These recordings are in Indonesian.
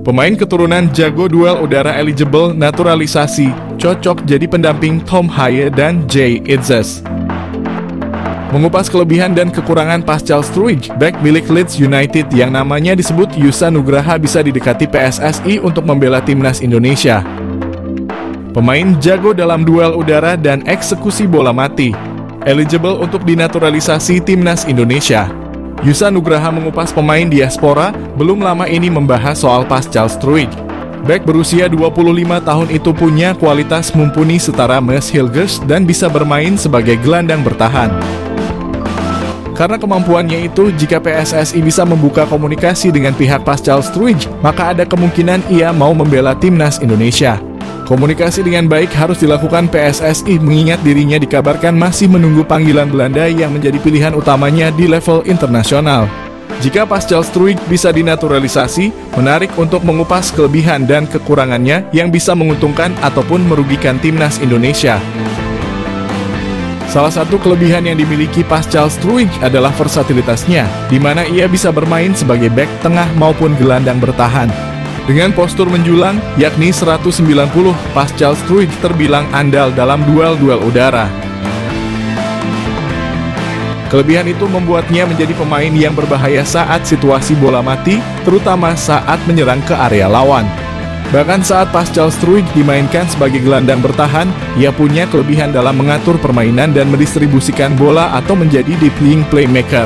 Pemain keturunan jago duel udara eligible naturalisasi, cocok jadi pendamping Tom Haye dan Jay Itzes. Mengupas kelebihan dan kekurangan Pascal Struijk, bek milik Leeds United yang namanya disebut Yusa Nugraha bisa didekati PSSI untuk membela timnas Indonesia. Pemain jago dalam duel udara dan eksekusi bola mati, eligible untuk dinaturalisasi timnas Indonesia. Yusa Nugraha mengupas pemain diaspora, belum lama ini membahas soal Pascal Struijk. Bek berusia 25 tahun itu punya kualitas mumpuni setara Mads Hilgers dan bisa bermain sebagai gelandang bertahan. Karena kemampuannya itu, jika PSSI bisa membuka komunikasi dengan pihak Pascal Struijk, maka ada kemungkinan ia mau membela timnas Indonesia. Komunikasi dengan baik harus dilakukan PSSI mengingat dirinya dikabarkan masih menunggu panggilan Belanda yang menjadi pilihan utamanya di level internasional. Jika Pascal Struijk bisa dinaturalisasi, menarik untuk mengupas kelebihan dan kekurangannya yang bisa menguntungkan ataupun merugikan timnas Indonesia. Salah satu kelebihan yang dimiliki Pascal Struijk adalah versatilitasnya, di mana ia bisa bermain sebagai bek tengah maupun gelandang bertahan. Dengan postur menjulang, yakni 190, Pascal Struijk terbilang andal dalam duel-duel udara. Kelebihan itu membuatnya menjadi pemain yang berbahaya saat situasi bola mati, terutama saat menyerang ke area lawan. Bahkan saat Pascal Struijk dimainkan sebagai gelandang bertahan, ia punya kelebihan dalam mengatur permainan dan mendistribusikan bola atau menjadi deep-lying playmaker.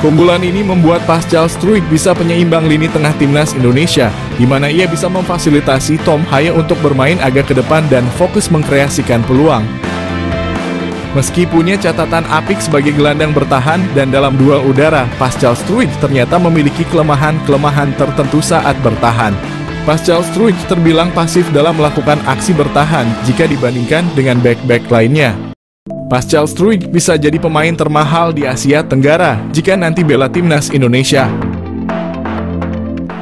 Keunggulan ini membuat Pascal Struijk bisa penyeimbang lini tengah timnas Indonesia, di mana ia bisa memfasilitasi Tom Haye untuk bermain agak ke depan dan fokus mengkreasikan peluang. Meski punya catatan apik sebagai gelandang bertahan dan dalam duel udara, Pascal Struijk ternyata memiliki kelemahan-kelemahan tertentu saat bertahan. Pascal Struijk terbilang pasif dalam melakukan aksi bertahan jika dibandingkan dengan bek-bek lainnya. Pascal Struijk bisa jadi pemain termahal di Asia Tenggara jika nanti bela timnas Indonesia.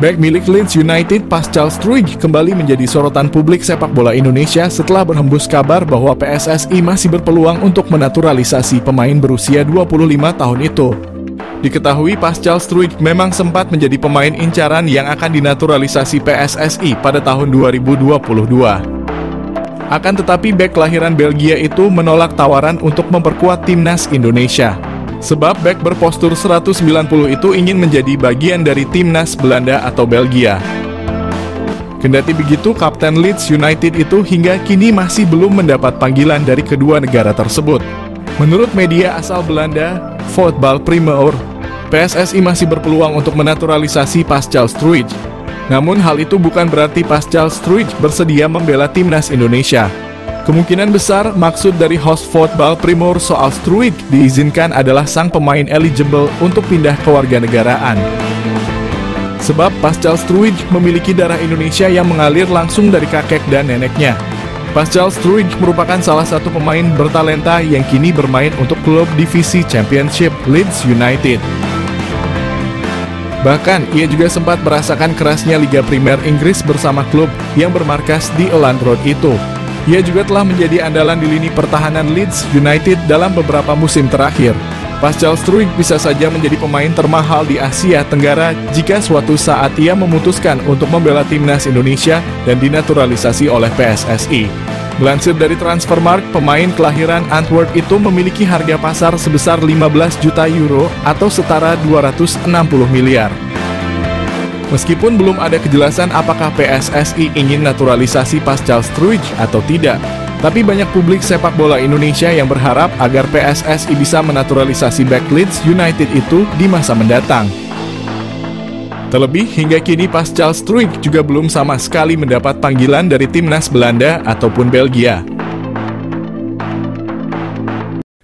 Bek milik Leeds United, Pascal Struijk kembali menjadi sorotan publik sepak bola Indonesia setelah berhembus kabar bahwa PSSI masih berpeluang untuk menaturalisasi pemain berusia 25 tahun itu. Diketahui Pascal Struijk memang sempat menjadi pemain incaran yang akan dinaturalisasi PSSI pada tahun 2022. Akan tetapi bek kelahiran Belgia itu menolak tawaran untuk memperkuat timnas Indonesia. Sebab bek berpostur 190 itu ingin menjadi bagian dari timnas Belanda atau Belgia. Kendati begitu, Kapten Leeds United itu hingga kini masih belum mendapat panggilan dari kedua negara tersebut. Menurut media asal Belanda, Voetbal Primeur, PSSI masih berpeluang untuk menaturalisasi Pascal Struijk. Namun hal itu bukan berarti Pascal Struijk bersedia membela timnas Indonesia. Kemungkinan besar maksud dari host Voetbal Primeur soal Struijk diizinkan adalah sang pemain eligible untuk pindah kewarganegaraan. Sebab Pascal Struijk memiliki darah Indonesia yang mengalir langsung dari kakek dan neneknya. Pascal Struijk merupakan salah satu pemain bertalenta yang kini bermain untuk klub divisi Championship Leeds United. Bahkan, ia juga sempat merasakan kerasnya Liga Primer Inggris bersama klub yang bermarkas di Elland Road itu. Ia juga telah menjadi andalan di lini pertahanan Leeds United dalam beberapa musim terakhir. Pascal Struijk bisa saja menjadi pemain termahal di Asia Tenggara jika suatu saat ia memutuskan untuk membela timnas Indonesia dan dinaturalisasi oleh PSSI. Melansir dari Transfermarkt, pemain kelahiran Antwerp itu memiliki harga pasar sebesar 15 juta euro atau setara 260 miliar. Meskipun belum ada kejelasan apakah PSSI ingin naturalisasi Pascal Struijk atau tidak, tapi banyak publik sepak bola Indonesia yang berharap agar PSSI bisa menaturalisasi bek Leeds United itu di masa mendatang. Terlebih, hingga kini Pascal Struijk juga belum sama sekali mendapat panggilan dari timnas Belanda ataupun Belgia.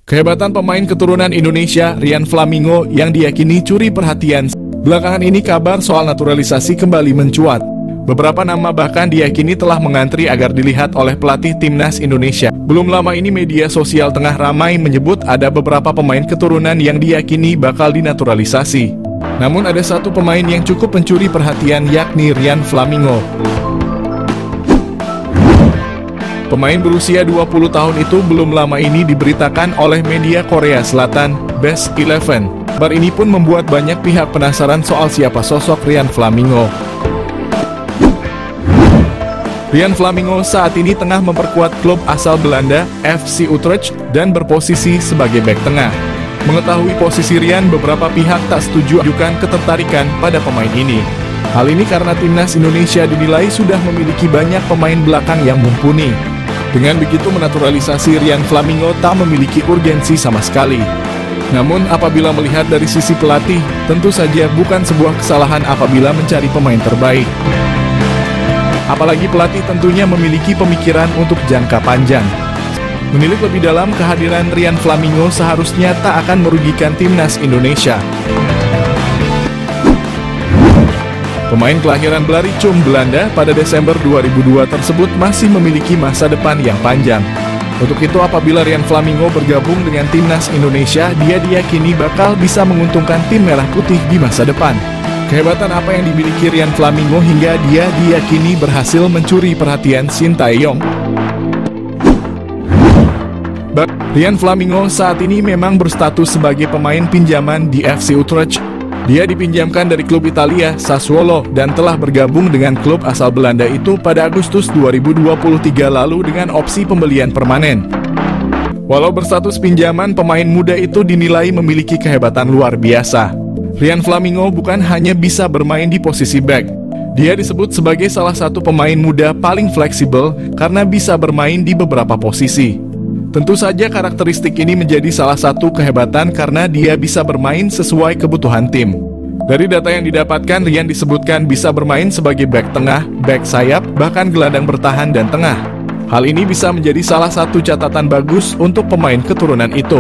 Kehebatan pemain keturunan Indonesia, Ryan Flamingo, yang diyakini curi perhatian. Belakangan ini kabar soal naturalisasi kembali mencuat. Beberapa nama bahkan diyakini telah mengantri agar dilihat oleh pelatih timnas Indonesia. Belum lama ini media sosial tengah ramai menyebut ada beberapa pemain keturunan yang diyakini bakal dinaturalisasi. Namun ada satu pemain yang cukup mencuri perhatian, yakni Ryan Flamingo. Pemain berusia 20 tahun itu belum lama ini diberitakan oleh media Korea Selatan, Best 11. Kabar ini pun membuat banyak pihak penasaran soal siapa sosok Ryan Flamingo. Ryan Flamingo saat ini tengah memperkuat klub asal Belanda, FC Utrecht, dan berposisi sebagai bek tengah. Mengetahui posisi Ryan, beberapa pihak tak setuju ajukan ketertarikan pada pemain ini. Hal ini karena timnas Indonesia dinilai sudah memiliki banyak pemain belakang yang mumpuni. Dengan begitu menaturalisasi Ryan Flamingo tak memiliki urgensi sama sekali. Namun apabila melihat dari sisi pelatih, tentu saja bukan sebuah kesalahan apabila mencari pemain terbaik. Apalagi pelatih tentunya memiliki pemikiran untuk jangka panjang. Menilik lebih dalam, kehadiran Ryan Flamingo seharusnya tak akan merugikan timnas Indonesia. Pemain kelahiran Blaricum, Belanda pada Desember 2002 tersebut masih memiliki masa depan yang panjang. Untuk itu apabila Ryan Flamingo bergabung dengan timnas Indonesia, dia diyakini bakal bisa menguntungkan tim merah putih di masa depan. Kehebatan apa yang dimiliki Ryan Flamingo hingga dia diyakini berhasil mencuri perhatian Shin Tae-yong? Ryan Flamingo saat ini memang berstatus sebagai pemain pinjaman di FC Utrecht. Dia dipinjamkan dari klub Italia, Sassuolo, dan telah bergabung dengan klub asal Belanda itu pada Agustus 2023 lalu dengan opsi pembelian permanen. Walau berstatus pinjaman, pemain muda itu dinilai memiliki kehebatan luar biasa. Ryan Flamingo bukan hanya bisa bermain di posisi back. Dia disebut sebagai salah satu pemain muda paling fleksibel karena bisa bermain di beberapa posisi. Tentu saja karakteristik ini menjadi salah satu kehebatan karena dia bisa bermain sesuai kebutuhan tim. Dari data yang didapatkan, Ryan disebutkan bisa bermain sebagai back tengah, back sayap, bahkan gelandang bertahan dan tengah. Hal ini bisa menjadi salah satu catatan bagus untuk pemain keturunan itu.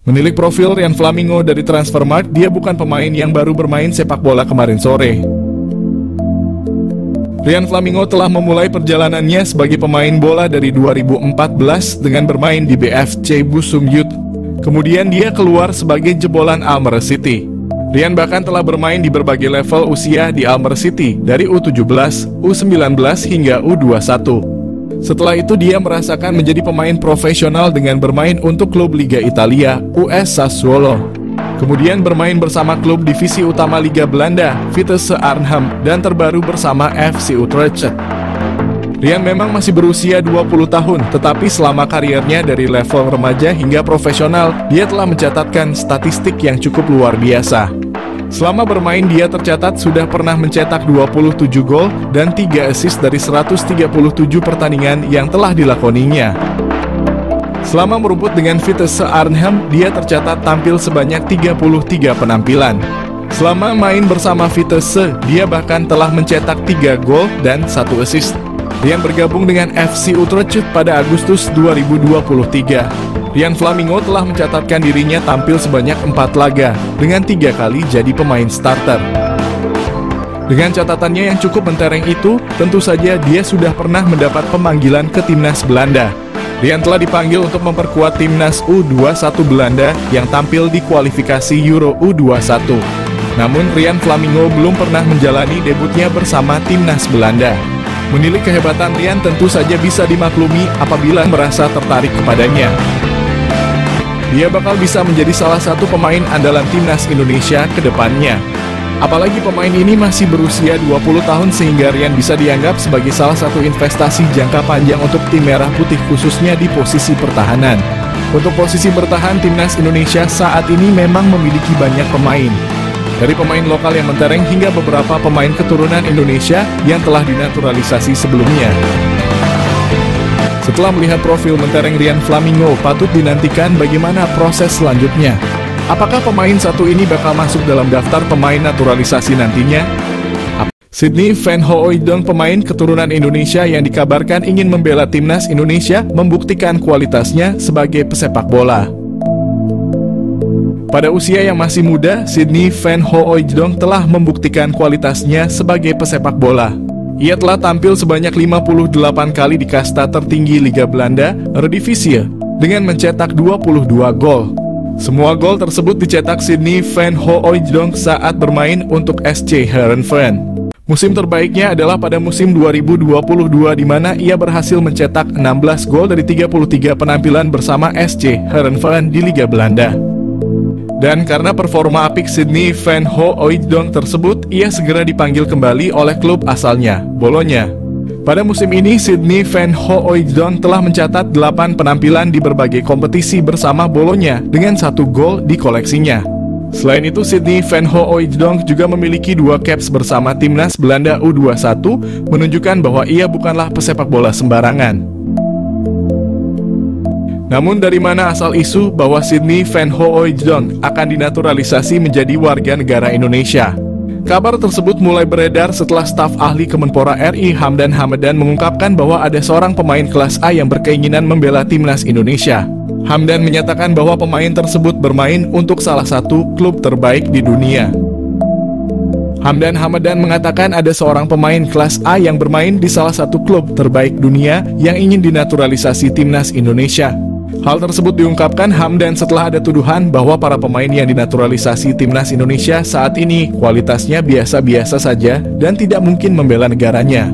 Menilik profil Ryan Flamingo dari Transfermarkt, dia bukan pemain yang baru bermain sepak bola kemarin sore. Ryan Flamingo telah memulai perjalanannya sebagai pemain bola dari 2014 dengan bermain di BFC Busung Youth. Kemudian dia keluar sebagai jebolan Almere City. Ryan bahkan telah bermain di berbagai level usia di Almere City, dari U17, U19 hingga U21. Setelah itu dia merasakan menjadi pemain profesional dengan bermain untuk klub Liga Italia, US Sassuolo. Kemudian bermain bersama klub divisi utama Liga Belanda, Vitesse Arnhem, dan terbaru bersama FC Utrecht. Ryan memang masih berusia 20 tahun, tetapi selama karirnya dari level remaja hingga profesional, dia telah mencatatkan statistik yang cukup luar biasa. Selama bermain dia tercatat sudah pernah mencetak 27 gol dan 3 assist dari 137 pertandingan yang telah dilakoninya. Selama merumput dengan Vitesse Arnhem, dia tercatat tampil sebanyak 33 penampilan. Selama main bersama Vitesse, dia bahkan telah mencetak 3 gol dan 1 assist. Ryan bergabung dengan FC Utrecht pada Agustus 2023. Ryan Flamingo telah mencatatkan dirinya tampil sebanyak 4 laga, dengan 3 kali jadi pemain starter. Dengan catatannya yang cukup mentereng itu, tentu saja dia sudah pernah mendapat pemanggilan ke timnas Belanda. Ryan telah dipanggil untuk memperkuat timnas U21 Belanda yang tampil di kualifikasi Euro U21. Namun Ryan Flamingo belum pernah menjalani debutnya bersama timnas Belanda. Menilik kehebatan Ryan tentu saja bisa dimaklumi apabila merasa tertarik kepadanya. Dia bakal bisa menjadi salah satu pemain andalan timnas Indonesia ke depannya. Apalagi pemain ini masih berusia 20 tahun sehingga Ryan bisa dianggap sebagai salah satu investasi jangka panjang untuk tim merah putih khususnya di posisi pertahanan. Untuk posisi bertahan, timnas Indonesia saat ini memang memiliki banyak pemain. Dari pemain lokal yang mentereng hingga beberapa pemain keturunan Indonesia yang telah dinaturalisasi sebelumnya. Setelah melihat profil mentereng Ryan Flamingo, patut dinantikan bagaimana proses selanjutnya. Apakah pemain satu ini bakal masuk dalam daftar pemain naturalisasi nantinya? Sydney Van Hooijdonk, pemain keturunan Indonesia yang dikabarkan ingin membela timnas Indonesia, membuktikan kualitasnya sebagai pesepak bola. Pada usia yang masih muda, Sydney Van Hooijdonk telah membuktikan kualitasnya sebagai pesepak bola. Ia telah tampil sebanyak 58 kali di kasta tertinggi Liga Belanda, Eredivisie, dengan mencetak 22 gol. Semua gol tersebut dicetak Sydney Van Hooijdonk saat bermain untuk SC Heerenveen. Musim terbaiknya adalah pada musim 2022 di mana ia berhasil mencetak 16 gol dari 33 penampilan bersama SC Heerenveen di Liga Belanda. Dan karena performa apik Sydney Van Hooijdonk tersebut, ia segera dipanggil kembali oleh klub asalnya, Bologna. Pada musim ini, Sydney Van Hooijdonk telah mencatat 8 penampilan di berbagai kompetisi bersama Bologna dengan 1 gol di koleksinya. Selain itu, Sydney Van Hooijdonk juga memiliki 2 caps bersama timnas Belanda U21, menunjukkan bahwa ia bukanlah pesepak bola sembarangan. Namun dari mana asal isu bahwa Sydney Van Hooijdonk akan dinaturalisasi menjadi warga negara Indonesia? Kabar tersebut mulai beredar setelah staf ahli Kemenpora RI Hamdan Hamadan mengungkapkan bahwa ada seorang pemain kelas A yang berkeinginan membela timnas Indonesia. Hamdan menyatakan bahwa pemain tersebut bermain untuk salah satu klub terbaik di dunia. Hamdan Hamadan mengatakan ada seorang pemain kelas A yang bermain di salah satu klub terbaik dunia yang ingin dinaturalisasi timnas Indonesia. Hal tersebut diungkapkan Hamdan setelah ada tuduhan bahwa para pemain yang dinaturalisasi timnas Indonesia saat ini kualitasnya biasa-biasa saja dan tidak mungkin membela negaranya.